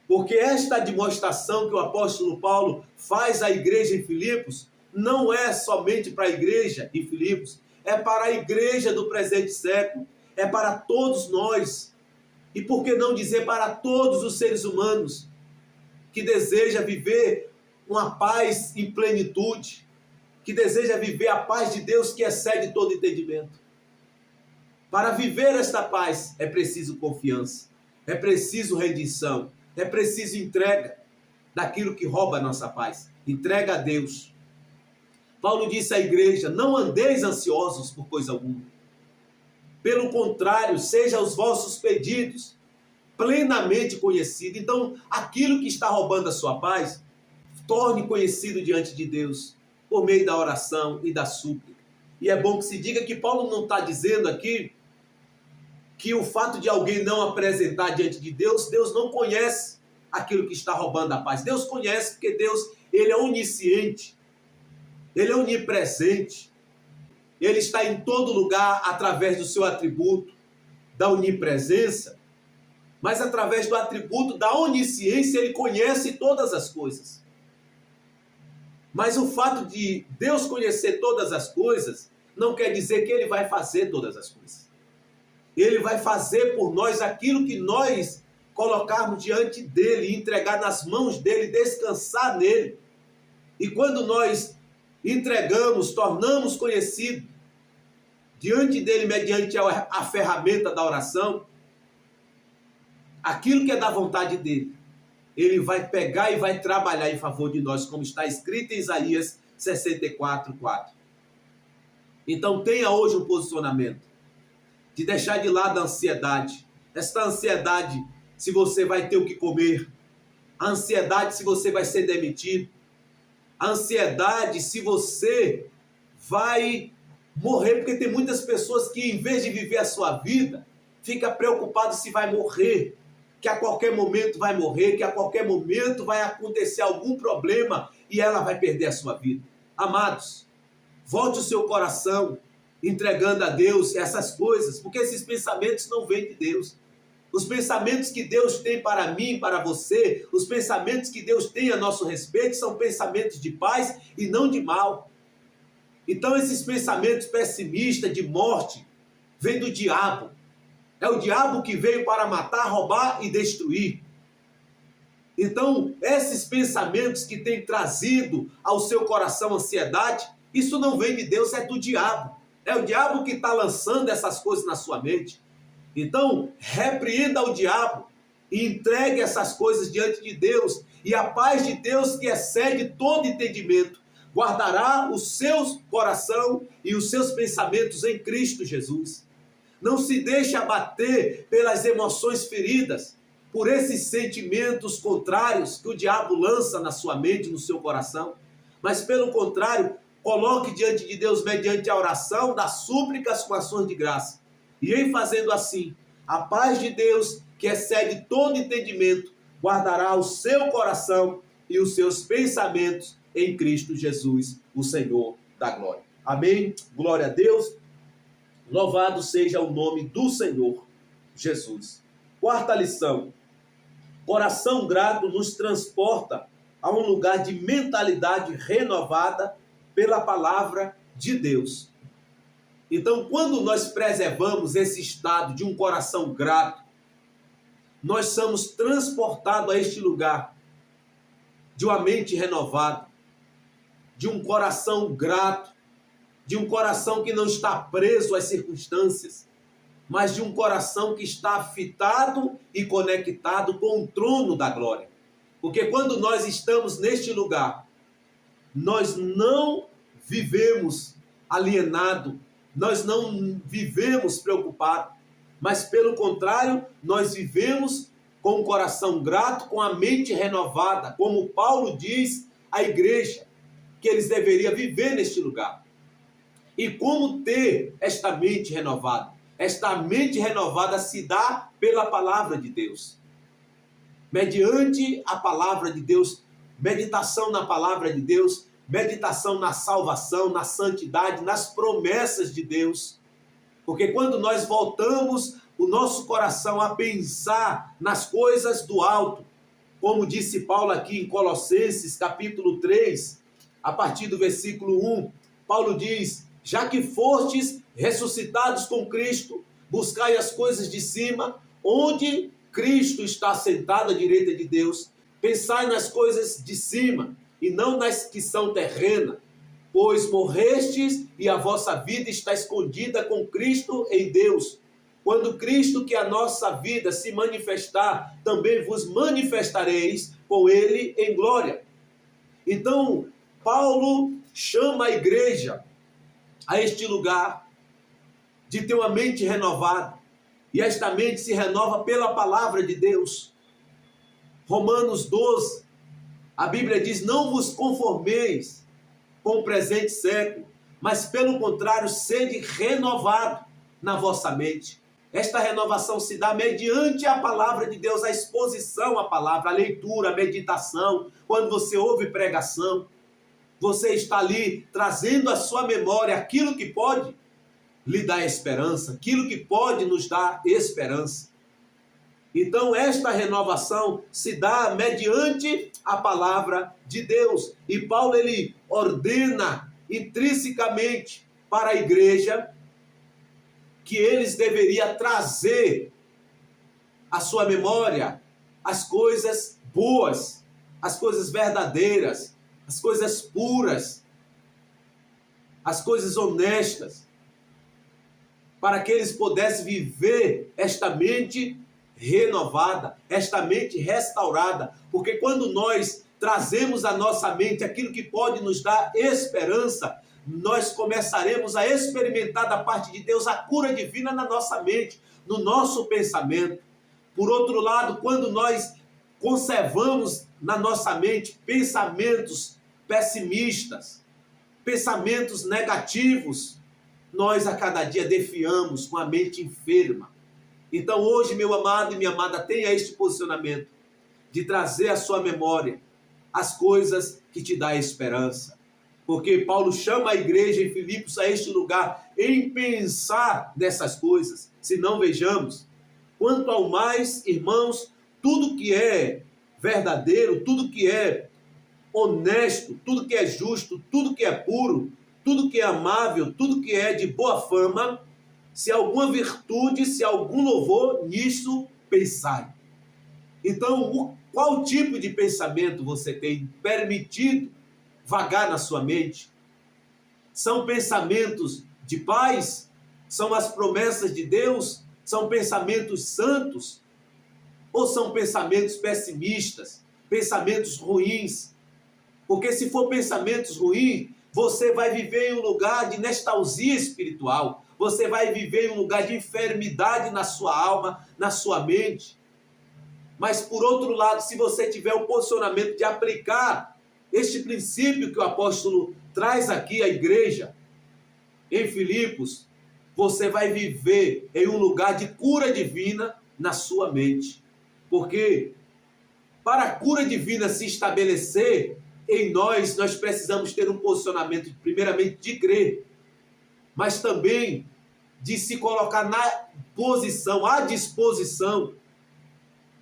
porque esta demonstração que o apóstolo Paulo faz à igreja em Filipos não é somente para a igreja em Filipos, é para a igreja do presente século, é para todos nós, e por que não dizer para todos os seres humanos que deseja viver uma paz em plenitude, que deseja viver a paz de Deus que excede todo entendimento. Para viver esta paz é preciso confiança, é preciso rendição, é preciso entrega daquilo que rouba a nossa paz. Entrega a Deus. Paulo disse à igreja: não andeis ansiosos por coisa alguma. Pelo contrário, sejam os vossos pedidos plenamente conhecidos. Então, aquilo que está roubando a sua paz, torne conhecido diante de Deus, por meio da oração e da súplica. E é bom que se diga que Paulo não está dizendo aqui que o fato de alguém não apresentar diante de Deus, Deus não conhece aquilo que está roubando a paz. Deus conhece, porque Deus, ele é onisciente, ele é onipresente, ele está em todo lugar através do seu atributo da onipresença, mas através do atributo da onisciência ele conhece todas as coisas. Mas o fato de Deus conhecer todas as coisas não quer dizer que ele vai fazer todas as coisas. Ele vai fazer por nós aquilo que nós colocarmos diante dele, entregar nas mãos dele, descansar nele. E quando nós entregamos, tornamos conhecido diante dele, mediante a ferramenta da oração, aquilo que é da vontade dele, ele vai pegar e vai trabalhar em favor de nós, como está escrito em Isaías 64:4. Então tenha hoje um posicionamento de deixar de lado a ansiedade. Esta ansiedade se você vai ter o que comer, a ansiedade se você vai ser demitido, a ansiedade se você vai morrer, porque tem muitas pessoas que, em vez de viver a sua vida, fica preocupado se vai morrer, que a qualquer momento vai morrer, que a qualquer momento vai acontecer algum problema e ela vai perder a sua vida. Amados, volte o seu coração entregando a Deus essas coisas, porque esses pensamentos não vêm de Deus. Os pensamentos que Deus tem para mim, para você, os pensamentos que Deus tem a nosso respeito são pensamentos de paz e não de mal. Então esses pensamentos pessimistas de morte vêm do diabo. É o diabo que veio para matar, roubar e destruir. Então, esses pensamentos que têm trazido ao seu coração ansiedade, isso não vem de Deus, é do diabo. É o diabo que está lançando essas coisas na sua mente. Então, repreenda o diabo e entregue essas coisas diante de Deus. E a paz de Deus, que excede todo entendimento, guardará o seu coração e os seus pensamentos em Cristo Jesus. Não se deixe abater pelas emoções feridas, por esses sentimentos contrários que o diabo lança na sua mente, no seu coração. Mas, pelo contrário, coloque diante de Deus, mediante a oração, das súplicas com ações de graça. E em fazendo assim, a paz de Deus, que excede todo entendimento, guardará o seu coração e os seus pensamentos em Cristo Jesus, o Senhor da glória. Amém? Glória a Deus. Louvado seja o nome do Senhor Jesus. Quarta lição. Coração grato nos transporta a um lugar de mentalidade renovada pela palavra de Deus. Então, quando nós preservamos esse estado de um coração grato, nós somos transportados a este lugar de uma mente renovada, de um coração grato, de um coração que não está preso às circunstâncias, mas de um coração que está fitado e conectado com o trono da glória. Porque quando nós estamos neste lugar, nós não vivemos alienado, nós não vivemos preocupado, mas pelo contrário, nós vivemos com o coração grato, com a mente renovada, como Paulo diz à igreja, que eles deveriam viver neste lugar. E como ter esta mente renovada? Esta mente renovada se dá pela palavra de Deus. Mediante a palavra de Deus, meditação na palavra de Deus, meditação na salvação, na santidade, nas promessas de Deus. Porque quando nós voltamos o nosso coração a pensar nas coisas do alto, como disse Paulo aqui em Colossenses, capítulo 3, a partir do versículo 1, Paulo diz: já que fostes ressuscitados com Cristo, buscai as coisas de cima, onde Cristo está sentado à direita de Deus. Pensai nas coisas de cima, e não nas que são terrenas, pois morrestes e a vossa vida está escondida com Cristo em Deus. Quando Cristo, que é a nossa vida, se manifestar, também vos manifestareis com Ele em glória. Então, Paulo chama a igreja a este lugar de ter uma mente renovada, e esta mente se renova pela palavra de Deus. Romanos 12, a Bíblia diz: não vos conformeis com o presente século, mas pelo contrário, sede renovado na vossa mente. Esta renovação se dá mediante a palavra de Deus, a exposição à palavra, a leitura, a meditação. Quando você ouve pregação, você está ali trazendo à sua memória aquilo que pode lhe dar esperança, aquilo que pode nos dar esperança. Então, esta renovação se dá mediante a palavra de Deus. E Paulo, ele ordena intrinsecamente para a igreja que eles deveriam trazer à sua memória as coisas boas, as coisas verdadeiras, as coisas puras, as coisas honestas, para que eles pudessem viver esta mente renovada, esta mente restaurada. Porque quando nós trazemos à nossa mente aquilo que pode nos dar esperança, nós começaremos a experimentar da parte de Deus a cura divina na nossa mente, no nosso pensamento. Por outro lado, quando nós conservamos na nossa mente pensamentos pessimistas, pensamentos negativos, nós a cada dia defiamos com a mente enferma. Então hoje, meu amado e minha amada, tenha este posicionamento de trazer à sua memória as coisas que te dão esperança. Porque Paulo chama a igreja em Filipos a este lugar em pensar nessas coisas. Se não, vejamos, quanto ao mais, irmãos, tudo que é verdadeiro, tudo que é honesto, tudo que é justo, tudo que é puro, tudo que é amável, tudo que é de boa fama, se alguma virtude, se algum louvor, nisso pensai. Então, qual tipo de pensamento você tem permitido vagar na sua mente? São pensamentos de paz? São as promessas de Deus? São pensamentos santos? Ou são pensamentos pessimistas? Pensamentos ruins? Porque se for pensamentos ruins, você vai viver em um lugar de nostalgia espiritual. Você vai viver em um lugar de enfermidade na sua alma, na sua mente. Mas, por outro lado, se você tiver o posicionamento de aplicar este princípio que o apóstolo traz aqui à igreja, em Filipos, você vai viver em um lugar de cura divina na sua mente. Porque, para a cura divina se estabelecer em nós, nós precisamos ter um posicionamento, primeiramente, de crer, mas também de se colocar na posição, à disposição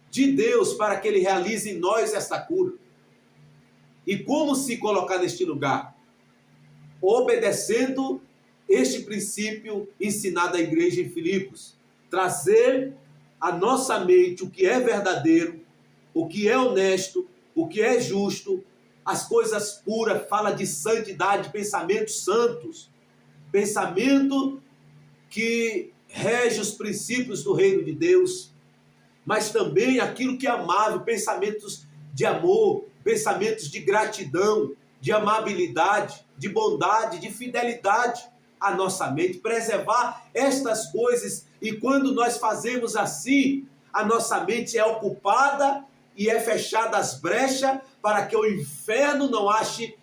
de Deus para que Ele realize em nós essa cura. E como se colocar neste lugar? Obedecendo este princípio ensinado à igreja em Filipos. Trazer à nossa mente o que é verdadeiro, o que é honesto, o que é justo, as coisas puras, fala de santidade, pensamentos santos, pensamento que rege os princípios do reino de Deus, mas também aquilo que é amável, pensamentos de amor, pensamentos de gratidão, de amabilidade, de bondade, de fidelidade à nossa mente, preservar estas coisas. E quando nós fazemos assim, a nossa mente é ocupada e é fechada as brechas para que o inferno não ache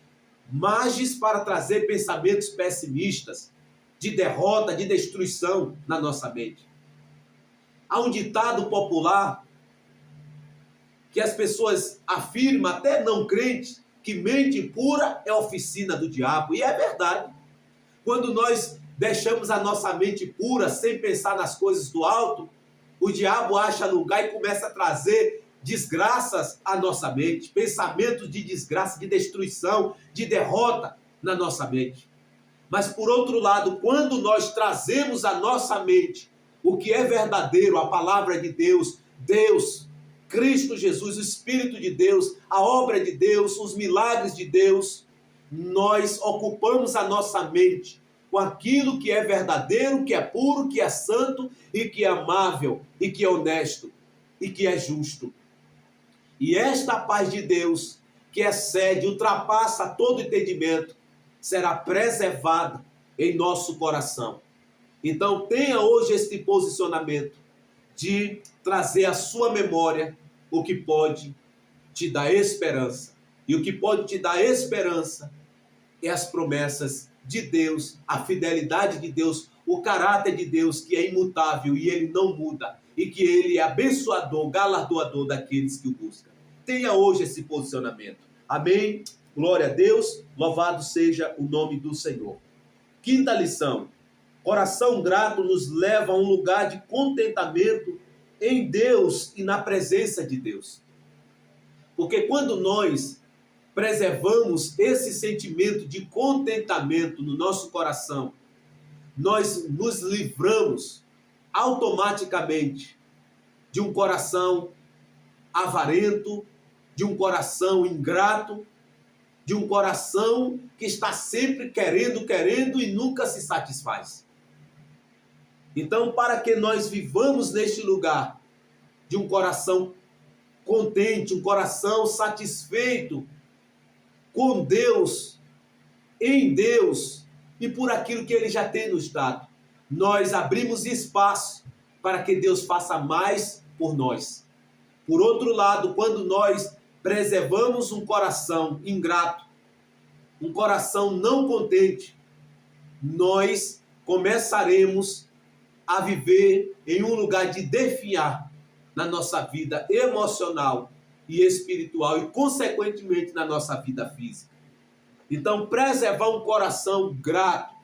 margens para trazer pensamentos pessimistas, de derrota, de destruição na nossa mente. Há um ditado popular que as pessoas afirmam, até não crentes, que mente pura é oficina do diabo. E é verdade. Quando nós deixamos a nossa mente pura, sem pensar nas coisas do alto, o diabo acha lugar e começa a trazer desgraças à nossa mente, pensamentos de desgraça, de destruição, de derrota na nossa mente. Mas, por outro lado, quando nós trazemos à nossa mente o que é verdadeiro, a palavra de Deus, Deus, Cristo Jesus, o Espírito de Deus, a obra de Deus, os milagres de Deus, nós ocupamos a nossa mente com aquilo que é verdadeiro, que é puro, que é santo e que é amável, e que é honesto, e que é justo. E esta paz de Deus, que excede, ultrapassa todo entendimento, será preservada em nosso coração. Então tenha hoje este posicionamento de trazer à sua memória o que pode te dar esperança. E o que pode te dar esperança é as promessas de Deus, a fidelidade de Deus, o caráter de Deus, que é imutável e ele não muda, e que ele é abençoador, galardoador daqueles que o buscam. Tenha hoje esse posicionamento. Amém? Glória a Deus, louvado seja o nome do Senhor. Quinta lição: coração grato nos leva a um lugar de contentamento em Deus e na presença de Deus. Porque quando nós preservamos esse sentimento de contentamento no nosso coração, nós nos livramos automaticamente de um coração avarento, de um coração ingrato, de um coração que está sempre querendo e nunca se satisfaz. Então, para que nós vivamos neste lugar de um coração contente, um coração satisfeito com Deus, em Deus e por aquilo que Ele já tem nos dado, nós abrimos espaço para que Deus faça mais por nós. Por outro lado, quando nós preservamos um coração ingrato, um coração não contente, nós começaremos a viver em um lugar de definhar na nossa vida emocional e espiritual e, consequentemente, na nossa vida física. Então, preservar um coração grato,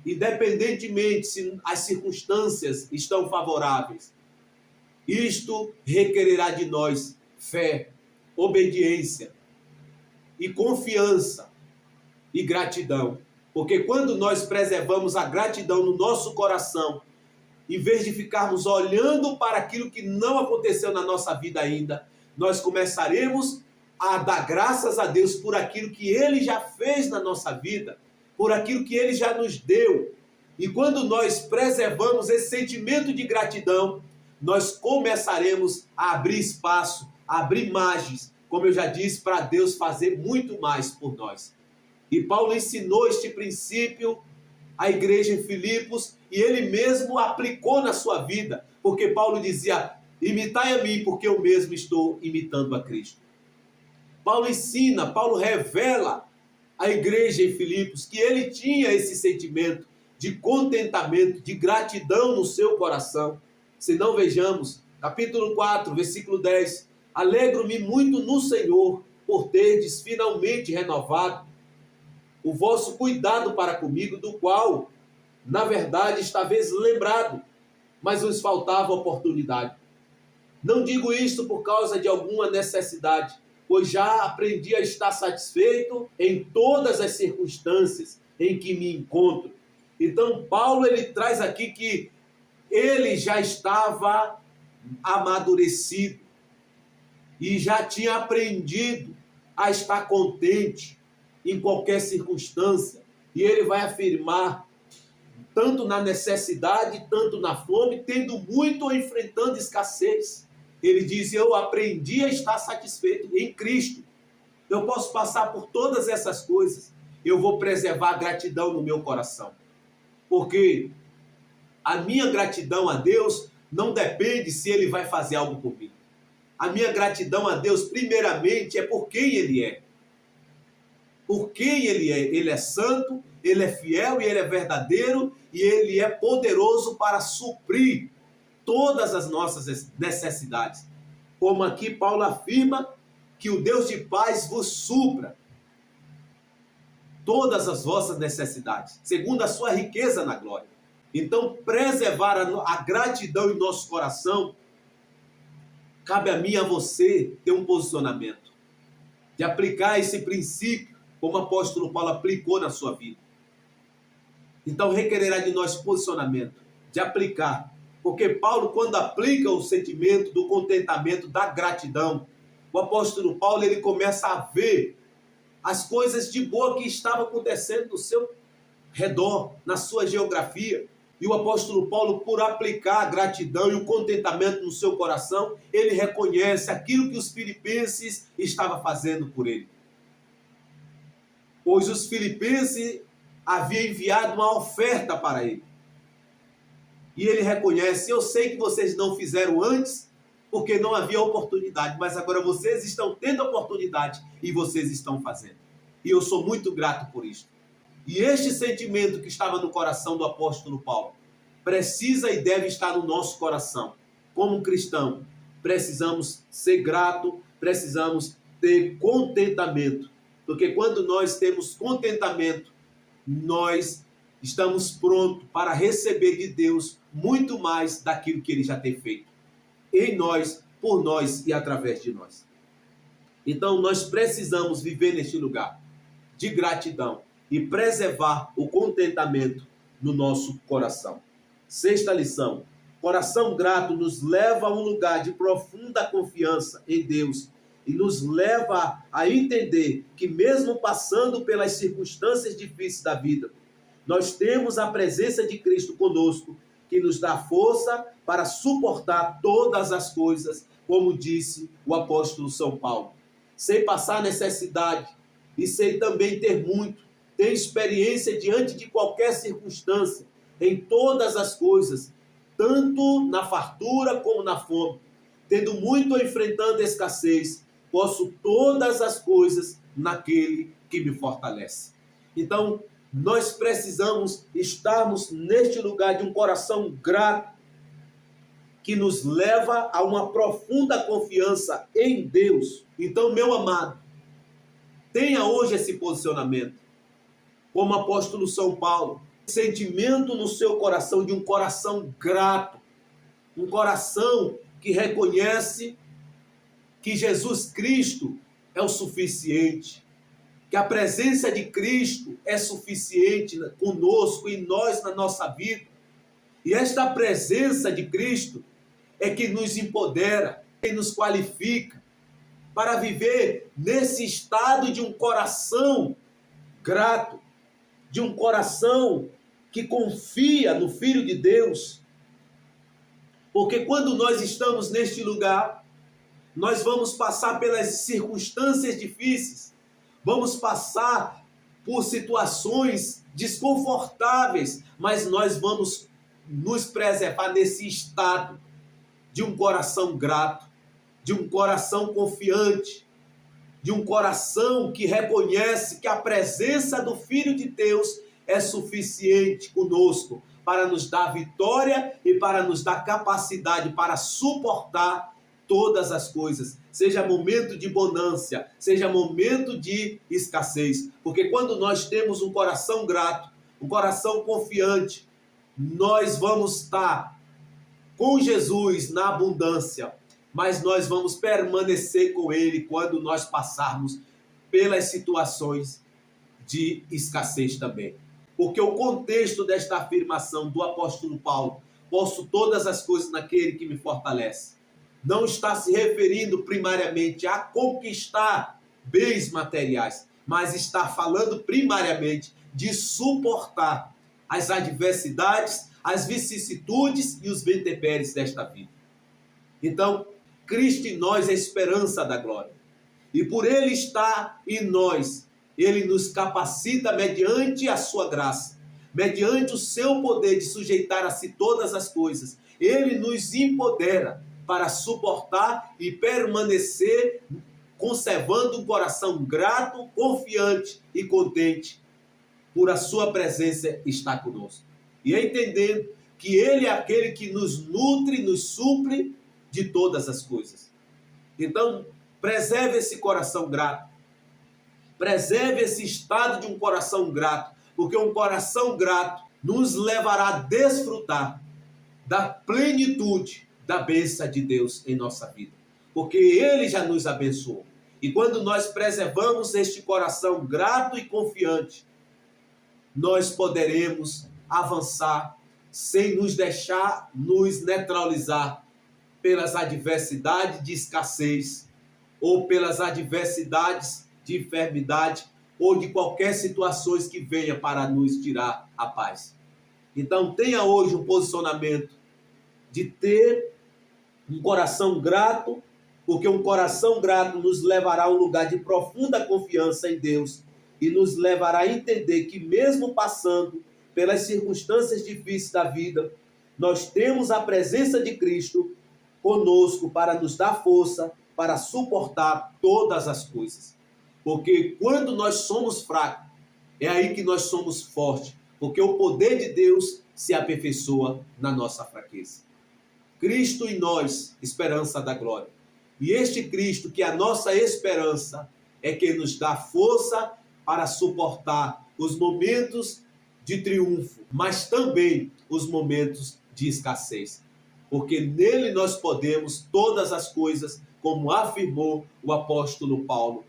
independentemente se as circunstâncias estão favoráveis, isto requererá de nós fé, obediência e confiança e gratidão. Porque quando nós preservamos a gratidão no nosso coração, em vez de ficarmos olhando para aquilo que não aconteceu na nossa vida ainda, nós começaremos a dar graças a Deus por aquilo que Ele já fez na nossa vida, por aquilo que Ele já nos deu. E quando nós preservamos esse sentimento de gratidão, nós começaremos a abrir espaço, a abrir margens, como eu já disse, para Deus fazer muito mais por nós. E Paulo ensinou este princípio à igreja em Filipos e ele mesmo aplicou na sua vida, porque Paulo dizia: imitai a mim, porque eu mesmo estou imitando a Cristo. Paulo ensina, Paulo revela à igreja em Filipos que ele tinha esse sentimento de contentamento, de gratidão no seu coração. Se não, vejamos, capítulo 4, versículo 10. Alegro-me muito no Senhor, por terdes finalmente renovado o vosso cuidado para comigo, do qual, na verdade, estáveis lembrado, mas vos faltava oportunidade. Não digo isto por causa de alguma necessidade, pois já aprendi a estar satisfeito em todas as circunstâncias em que me encontro. Então, Paulo ele traz aqui que ele já estava amadurecido. e já tinha aprendido a estar contente em qualquer circunstância. E ele vai afirmar, tanto na necessidade, tanto na fome, tendo muito ou enfrentando escassez. Ele diz: eu aprendi a estar satisfeito em Cristo. Eu posso passar por todas essas coisas. Eu vou preservar a gratidão no meu coração. Porque a minha gratidão a Deus não depende se Ele vai fazer algo por mim. A minha gratidão a Deus, primeiramente, é por quem Ele é. Por quem Ele é. Ele é santo, Ele é fiel e Ele é verdadeiro e Ele é poderoso para suprir todas as nossas necessidades. Como aqui Paulo afirma que o Deus de paz vos supra todas as vossas necessidades, segundo a sua riqueza na glória. Então, preservar a gratidão em nosso coração, cabe a mim e a você ter um posicionamento, de aplicar esse princípio, como o apóstolo Paulo aplicou na sua vida. Então, requererá de nós posicionamento, de aplicar. Porque Paulo, quando aplica o sentimento do contentamento, da gratidão, o apóstolo Paulo, ele começa a ver as coisas de boa que estavam acontecendo no seu redor, na sua geografia. E o apóstolo Paulo, por aplicar a gratidão e o contentamento no seu coração, ele reconhece aquilo que os filipenses estavam fazendo por ele. Pois os filipenses haviam enviado uma oferta para ele. E ele reconhece: eu sei que vocês não fizeram antes, porque não havia oportunidade, mas agora vocês estão tendo oportunidade e vocês estão fazendo. E eu sou muito grato por isso. E este sentimento que estava no coração do apóstolo Paulo precisa e deve estar no nosso coração. Como cristão, precisamos ser grato, precisamos ter contentamento. Porque quando nós temos contentamento, nós estamos prontos para receber de Deus muito mais daquilo que Ele já tem feito. Em nós, por nós e através de nós. Então, nós precisamos viver neste lugar de gratidão e preservar o contentamento no nosso coração. Sexta lição: coração grato nos leva a um lugar de profunda confiança em Deus e nos leva a entender que, mesmo passando pelas circunstâncias difíceis da vida, nós temos a presença de Cristo conosco, que nos dá força para suportar todas as coisas, como disse o apóstolo São Paulo. Sei passar necessidade e sei também ter muito, ter experiência diante de qualquer circunstância, em todas as coisas, tanto na fartura como na fome. Tendo muito ou enfrentando escassez, posso todas as coisas naquele que me fortalece. Então, nós precisamos estarmos neste lugar de um coração grato, que nos leva a uma profunda confiança em Deus. Então, meu amado, tenha hoje esse posicionamento, como apóstolo São Paulo, sentimento no seu coração de um coração grato, um coração que reconhece que Jesus Cristo é o suficiente, que a presença de Cristo é suficiente conosco e nós na nossa vida. E esta presença de Cristo é que nos empodera, que nos qualifica para viver nesse estado de um coração grato, de um coração que confia no Filho de Deus. Porque quando nós estamos neste lugar, nós vamos passar pelas circunstâncias difíceis, vamos passar por situações desconfortáveis, mas nós vamos nos preservar nesse estado de um coração grato, de um coração confiante, de um coração que reconhece que a presença do Filho de Deus é suficiente conosco para nos dar vitória e para nos dar capacidade para suportar todas as coisas, seja momento de bonança, seja momento de escassez, porque quando nós temos um coração grato, um coração confiante, nós vamos estar com Jesus na abundância, mas nós vamos permanecer com Ele quando nós passarmos pelas situações de escassez também. Porque o contexto desta afirmação do apóstolo Paulo, posso todas as coisas naquele que me fortalece, não está se referindo primariamente a conquistar bens materiais, mas está falando primariamente de suportar as adversidades, as vicissitudes e os intempéries desta vida. Então, Cristo em nós é a esperança da glória. E por Ele estar em nós, Ele nos capacita mediante a sua graça, mediante o seu poder de sujeitar a si todas as coisas. Ele nos empodera para suportar e permanecer conservando um coração grato, confiante e contente por a sua presença estar conosco. E entendendo que Ele é aquele que nos nutre, nos supre de todas as coisas. Então, preserve esse coração grato. Preserve esse estado de um coração grato, porque um coração grato nos levará a desfrutar da plenitude da bênção de Deus em nossa vida, porque Ele já nos abençoou. E quando nós preservamos este coração grato e confiante, nós poderemos avançar sem nos deixar nos neutralizar pelas adversidades de escassez ou pelas adversidades de enfermidade ou de qualquer situação que venha para nos tirar a paz. Então tenha hoje um posicionamento de ter um coração grato, porque um coração grato nos levará a um lugar de profunda confiança em Deus e nos levará a entender que mesmo passando pelas circunstâncias difíceis da vida, nós temos a presença de Cristo conosco para nos dar força para suportar todas as coisas. Porque quando nós somos fracos, é aí que nós somos fortes, porque o poder de Deus se aperfeiçoa na nossa fraqueza. Cristo em nós, esperança da glória. E este Cristo, que é a nossa esperança, é quem nos dá força para suportar os momentos de triunfo, mas também os momentos de escassez. Porque nele nós podemos todas as coisas, como afirmou o apóstolo Paulo.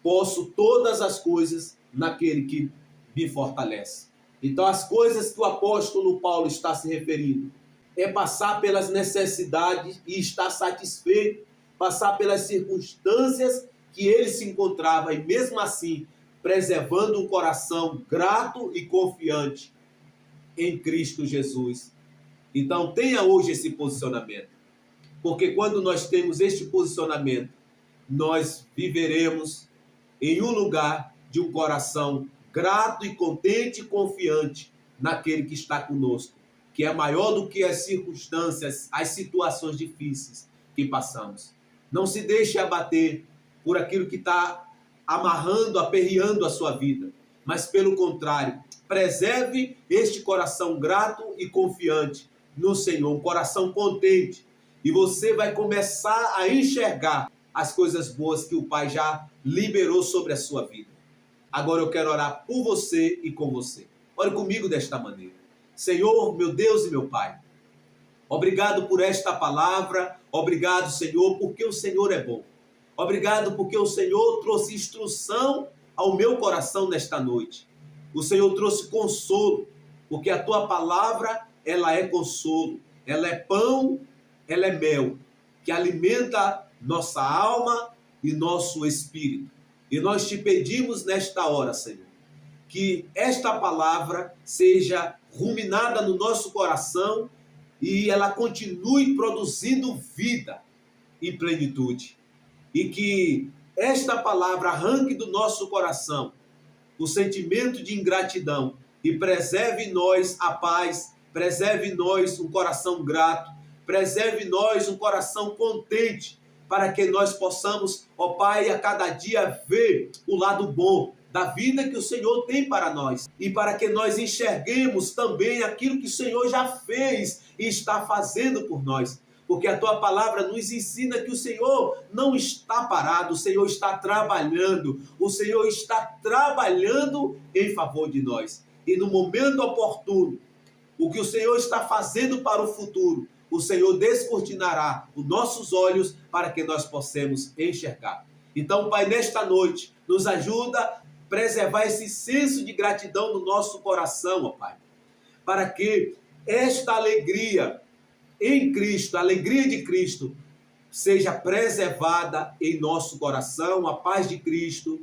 Posso todas as coisas naquele que me fortalece. Então as coisas que o apóstolo Paulo está se referindo é passar pelas necessidades e estar satisfeito, passar pelas circunstâncias que ele se encontrava e mesmo assim preservando um coração grato e confiante em Cristo Jesus. Então tenha hoje esse posicionamento, porque quando nós temos este posicionamento, nós viveremos em um lugar de um coração grato e contente e confiante naquele que está conosco, que é maior do que as circunstâncias, as situações difíceis que passamos. Não se deixe abater por aquilo que está amarrando, aperreando a sua vida, mas pelo contrário, preserve este coração grato e confiante no Senhor, um coração contente, e você vai começar a enxergar as coisas boas que o Pai já liberou sobre a sua vida. Agora eu quero orar por você e com você. Ore comigo desta maneira. Senhor, meu Deus e meu Pai, obrigado por esta palavra, obrigado, Senhor, porque o Senhor é bom. Obrigado porque o Senhor trouxe instrução ao meu coração nesta noite. O Senhor trouxe consolo, porque a tua palavra, ela é consolo, ela é pão, ela é mel, que alimenta nossa alma e nosso espírito. E nós te pedimos nesta hora, Senhor, que esta palavra seja ruminada no nosso coração e ela continue produzindo vida e plenitude. E que esta palavra arranque do nosso coração o sentimento de ingratidão e preserve em nós a paz, preserve em nós um coração grato, preserve em nós um coração contente, para que nós possamos, ó Pai, a cada dia ver o lado bom da vida que o Senhor tem para nós. E para que nós enxerguemos também aquilo que o Senhor já fez e está fazendo por nós. Porque a tua palavra nos ensina que o Senhor não está parado, o Senhor está trabalhando. O Senhor está trabalhando em favor de nós. E no momento oportuno, o que o Senhor está fazendo para o futuro, o Senhor descortinará os nossos olhos para que nós possamos enxergar. Então, Pai, nesta noite, nos ajuda a preservar esse senso de gratidão no nosso coração, ó Pai, para que esta alegria em Cristo, a alegria de Cristo, seja preservada em nosso coração a paz de Cristo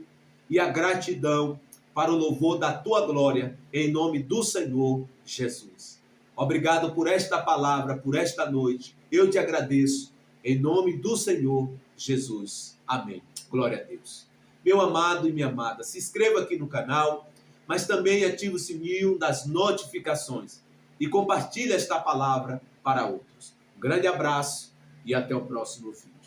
e a gratidão para o louvor da tua glória, em nome do Senhor Jesus. Obrigado por esta palavra, por esta noite. Eu te agradeço, em nome do Senhor Jesus. Amém. Glória a Deus. Meu amado e minha amada, se inscreva aqui no canal, mas também ative o sininho das notificações e compartilhe esta palavra para outros. Um grande abraço e até o próximo vídeo.